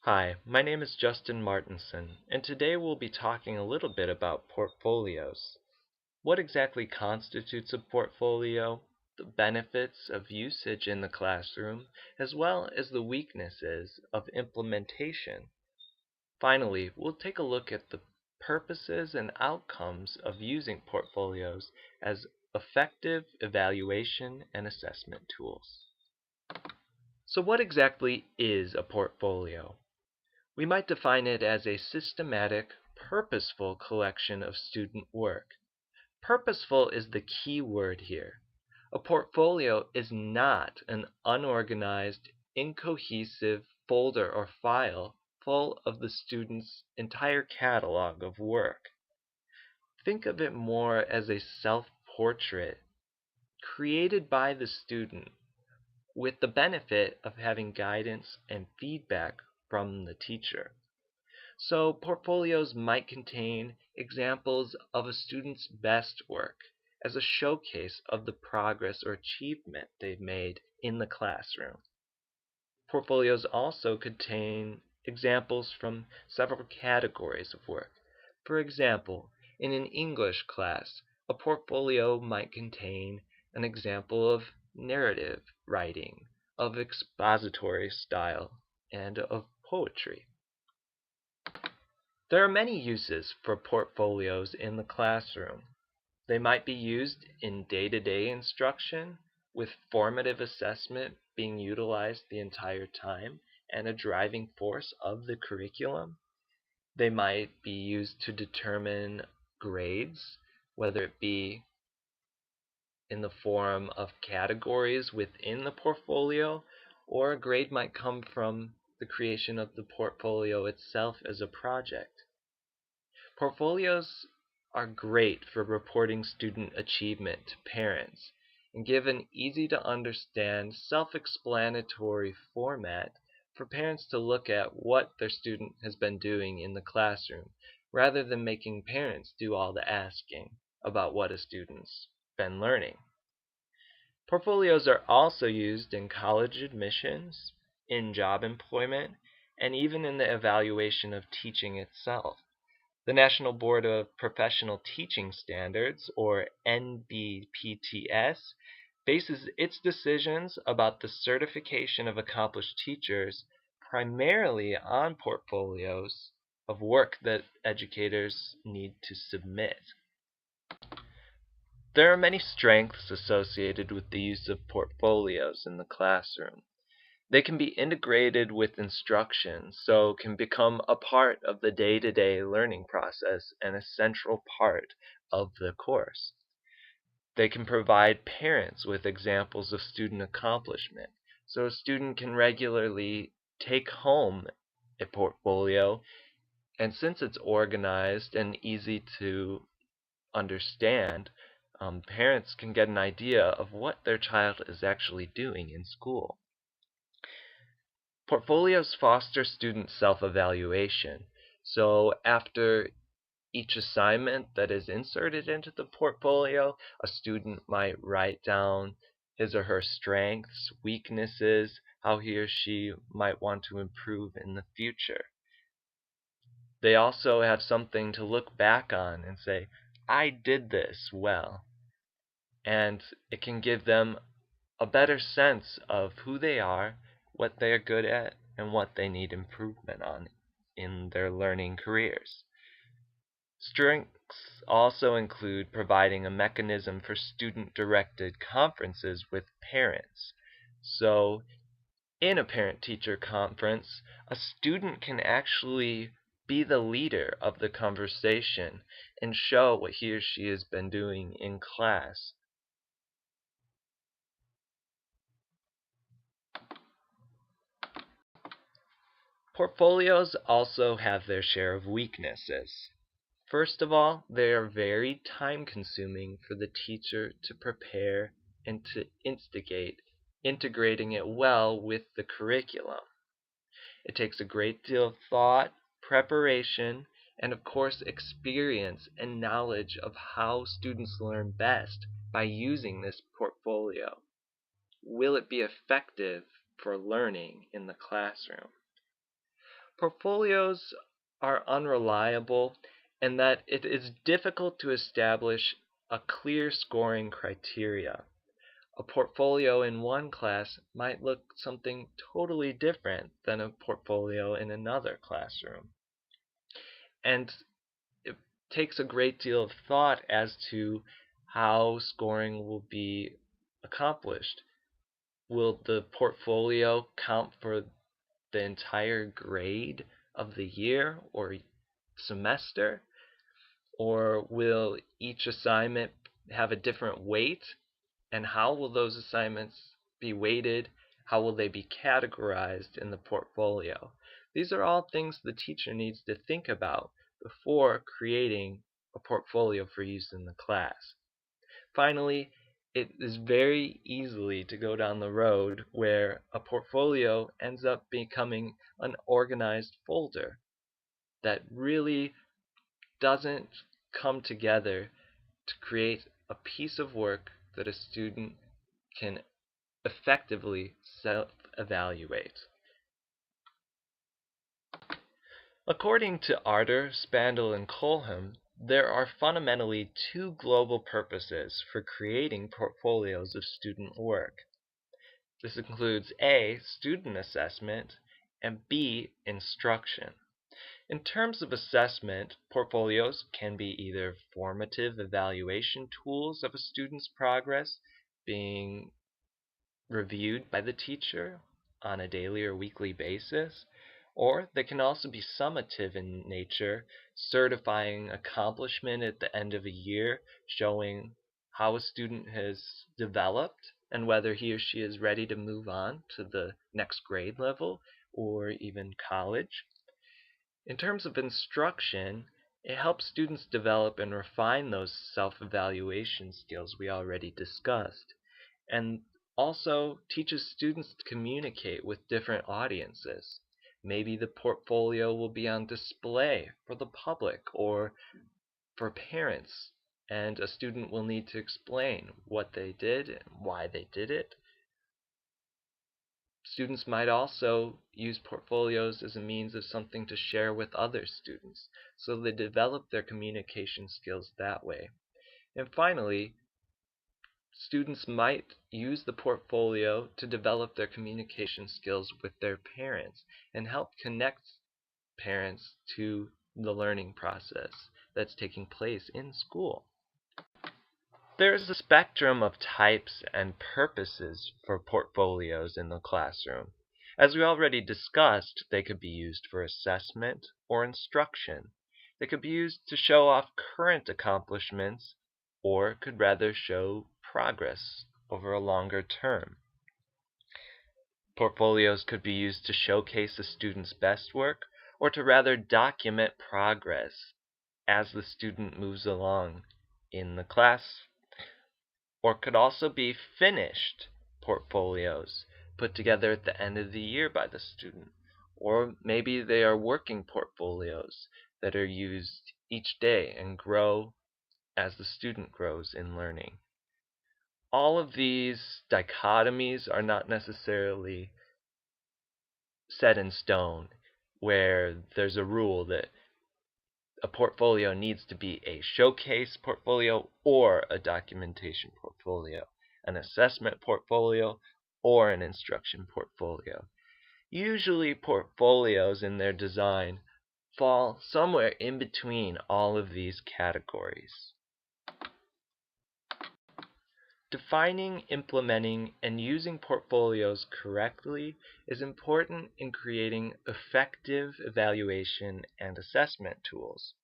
Hi, my name is Justin Martinson, and today we'll be talking a little bit about portfolios. What exactly constitutes a portfolio, the benefits of usage in the classroom, as well as the weaknesses of implementation. Finally, we'll take a look at the purposes and outcomes of using portfolios as effective evaluation and assessment tools. So what exactly is a portfolio? We might define it as a systematic, purposeful collection of student work. Purposeful is the key word here. A portfolio is not an unorganized, incohesive folder or file full of the student's entire catalog of work. Think of it more as a self-portrait created by the student with the benefit of having guidance and feedback from the teacher. So portfolios might contain examples of a student's best work as a showcase of the progress or achievement they've made in the classroom. Portfolios also contain examples from several categories of work. For example, in an English class, a portfolio might contain an example of narrative writing, of expository style, and of poetry. There are many uses for portfolios in the classroom. They might be used in day-to-day instruction, with formative assessment being utilized the entire time and a driving force of the curriculum. They might be used to determine grades, whether it be in the form of categories within the portfolio, or a grade might come from the creation of the portfolio itself as a project. Portfolios are great for reporting student achievement to parents and give an easy to understand, self-explanatory format for parents to look at what their student has been doing in the classroom, rather than making parents do all the asking about what a student's been learning. Portfolios are also used in college admissions, in job employment, and even in the evaluation of teaching itself. The National Board of Professional Teaching Standards, or NBPTS, bases its decisions about the certification of accomplished teachers primarily on portfolios of work that educators need to submit. There are many strengths associated with the use of portfolios in the classroom. They can be integrated with instruction, so can become a part of the day-to-day learning process and a central part of the course. They can provide parents with examples of student accomplishment, so a student can regularly take home a portfolio, and since it's organized and easy to understand, parents can get an idea of what their child is actually doing in school. Portfolios foster student self-evaluation. So after each assignment that is inserted into the portfolio, a student might write down his or her strengths, weaknesses, how he or she might want to improve in the future. They also have something to look back on and say, I did this well. And it can give them a better sense of who they are, what they are good at, and what they need improvement on in their learning careers. Strengths also include providing a mechanism for student-directed conferences with parents. So, in a parent-teacher conference, a student can actually be the leader of the conversation and show what he or she has been doing in class. Portfolios also have their share of weaknesses. First of all, they are very time-consuming for the teacher to prepare and to instigate, integrating it well with the curriculum. It takes a great deal of thought, preparation, and of course experience and knowledge of how students learn best by using this portfolio. Will it be effective for learning in the classroom? Portfolios are unreliable and that it is difficult to establish a clear scoring criteria. A portfolio in one class might look something totally different than a portfolio in another classroom. And it takes a great deal of thought as to how scoring will be accomplished. Will the portfolio count for the entire grade of the year or semester? Or will each assignment have a different weight? And how will those assignments be weighted? How will they be categorized in the portfolio? These are all things the teacher needs to think about before creating a portfolio for use in the class. Finally, it is very easily to go down the road where a portfolio ends up becoming an organized folder that really doesn't come together to create a piece of work that a student can effectively self-evaluate. According to Arter, Spandl, and Colham, there are fundamentally two global purposes for creating portfolios of student work. This includes A, student assessment, and B, instruction. In terms of assessment, portfolios can be either formative evaluation tools of a student's progress being reviewed by the teacher on a daily or weekly basis, or they can also be summative in nature, certifying accomplishment at the end of a year, showing how a student has developed and whether he or she is ready to move on to the next grade level or even college. In terms of instruction, it helps students develop and refine those self-evaluation skills we already discussed, and also teaches students to communicate with different audiences. Maybe the portfolio will be on display for the public or for parents, and a student will need to explain what they did and why they did it. Students might also use portfolios as a means of something to share with other students, so they develop their communication skills that way. And finally, students might use the portfolio to develop their communication skills with their parents and help connect parents to the learning process that's taking place in school. There is a spectrum of types and purposes for portfolios in the classroom. As we already discussed, they could be used for assessment or instruction. They could be used to show off current accomplishments, or could rather show progress over a longer term. Portfolios could be used to showcase a student's best work, or to rather document progress as the student moves along in the class, or could also be finished portfolios put together at the end of the year by the student. Or maybe they are working portfolios that are used each day and grow as the student grows in learning. All of these dichotomies are not necessarily set in stone, where there's a rule that a portfolio needs to be a showcase portfolio or a documentation portfolio, an assessment portfolio or an instruction portfolio. Usually portfolios in their design fall somewhere in between all of these categories. Defining, implementing, and using portfolios correctly is important in creating effective evaluation and assessment tools.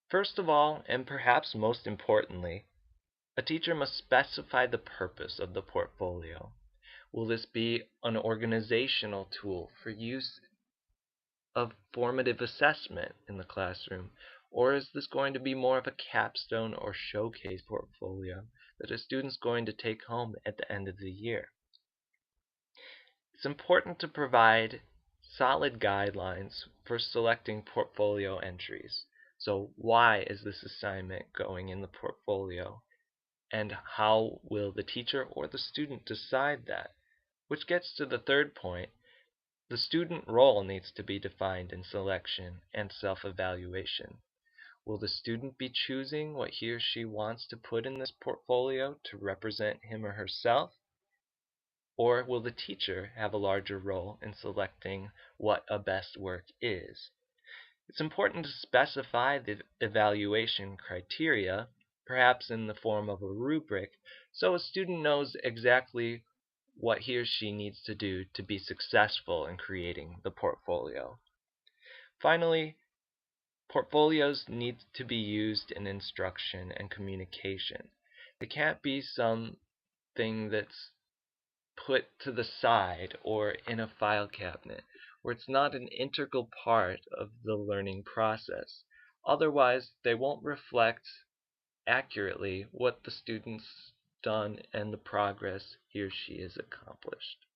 First of all, and perhaps most importantly, a teacher must specify the purpose of the portfolio. Will this be an organizational tool for use of formative assessment in the classroom, or is this going to be more of a capstone or showcase portfolio that a student's going to take home at the end of the year? It's important to provide solid guidelines for selecting portfolio entries. So why is this assignment going in the portfolio? And how will the teacher or the student decide that? Which gets to the third point. The student role needs to be defined in selection and self-evaluation. Will the student be choosing what he or she wants to put in this portfolio to represent him or herself? Or will the teacher have a larger role in selecting what a best work is? It's important to specify the evaluation criteria, perhaps in the form of a rubric, so a student knows exactly what he or she needs to do to be successful in creating the portfolio. Finally, portfolios need to be used in instruction and communication. They can't be something that's put to the side or in a file cabinet, where it's not an integral part of the learning process. Otherwise, they won't reflect accurately what the student's done and the progress he or she has accomplished.